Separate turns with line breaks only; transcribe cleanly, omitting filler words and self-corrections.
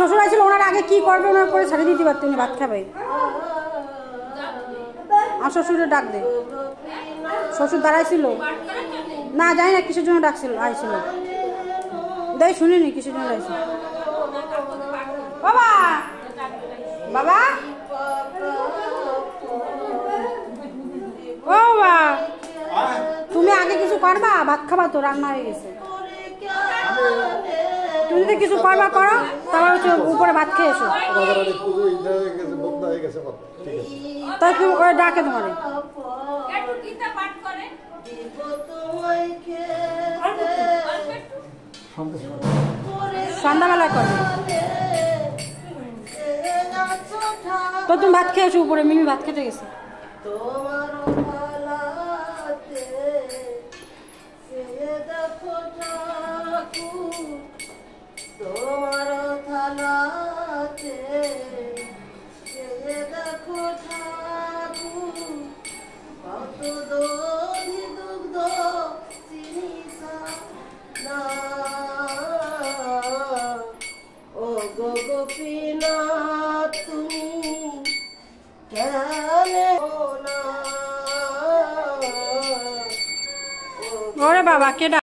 শ্বশুর আইছিল, ওনার আগে কি করবে ওনার করে ছেড়ে দিতে পারতেন, ভাত খাবে। আর শ্বশুরে ডাক দে। শ্বশুর দাঁড়াইছিল না, জানি না কিসের জন্য ডাকছিল, আইছিল দেখ শুনিনি কিসের জন্য আইছিল। বাবা বাবা ও বাবা, তুমি আগে কিছু করবা, ভাত খাবা তো, রান্না হয়ে গেছে। তুমি যদি কিছু করবা করো, তারপর হচ্ছে উপরে ভাত খেয়ে এসো। তাই তুমি করে ডাকে তোমার সন্ধ্যাবেলা করে, তো তুমি ভাত খেয়ে এসো উপরে। মিমি ভাত খেতে গেছে। ওরে বাবা, কে